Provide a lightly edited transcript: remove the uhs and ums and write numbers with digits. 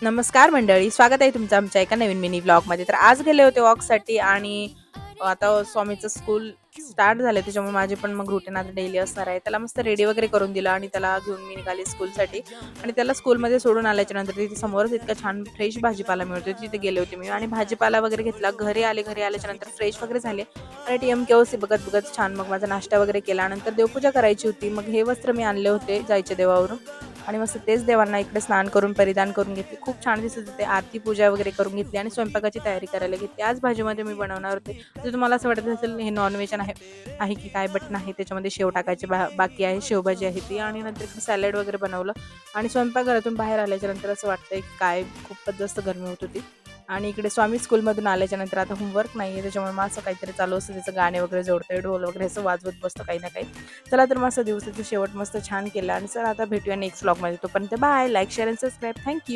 नमस्कार मंडळी, स्वागत आहे तुमचं आमच्या एका नवीन मिनी व्लॉगमध्ये. तर आज गेले होते वॉकसाठी आणि आता स्वामीचं स्कूल स्टार्ट झालं त्याच्यामुळे माझे पण मग रुटीन आता डेली असणार आहे. त्याला मस्त रेडी वगैरे करून दिलं आणि त्याला घेऊन मी निघाली स्कूलसाठी. आणि त्याला स्कूलमध्ये सोडून आल्याच्या नंतर तिथे समोरच इतका छान फ्रेश भाजीपाला मिळतो, तिथे गेले होते मी आणि भाजीपाला वगैरे घेतला. घरी आल्याच्या नंतर फ्रेश वगैरे झाले आणि TMKOC बघत बघत छान मग माझा नाश्ता वगैरे केला. नंतर देवपूजा करायची होती. मग हे वस्त्र मी आणले होते जायच्या देवावरून आणि मस्त तेच देवांना इकडे स्नान करून परिधान करून घेतले. खूप छान दिसत होते. आरती पूजा वगैरे करून घेतली आणि स्वयंपाकाची तयारी करायला घेतली. आज भाजीमध्ये मी बनवणार होते, जर तुम्हाला असं वाटत असेल हे नॉनव्हेज आहे आहे की काय, बट नाही, त्याच्यामध्ये शेव टाकायचे बाकी आहे. शेवभाजी आहे ती आणि नंतर सॅलड वगैरे बनवलं आणि स्वयंपाकघरातून बाहेर आल्याच्या नंतर असं वाटतंय की काय खूपच जास्त गरमी होत होती. आणि इकडे स्वामी स्कूलमधून आल्याच्या नंतर आता होमवर्क नाही आहे, त्याच्यामुळे मग असं काहीतरी चालू असतं, त्याचं गाणे वगैरे जोडतंय, ढोल वगैरे असं वाजवत बसतं काही ना काही. चला तर मस्त दिवसाचं शेवट मस्त छान केला आणि चला आता भेटूया नेक्स्ट व्लॉगमध्ये. तोपर्यंत बाय. लाईक, शेअर आणि सबस्क्राईब. थँक्यू.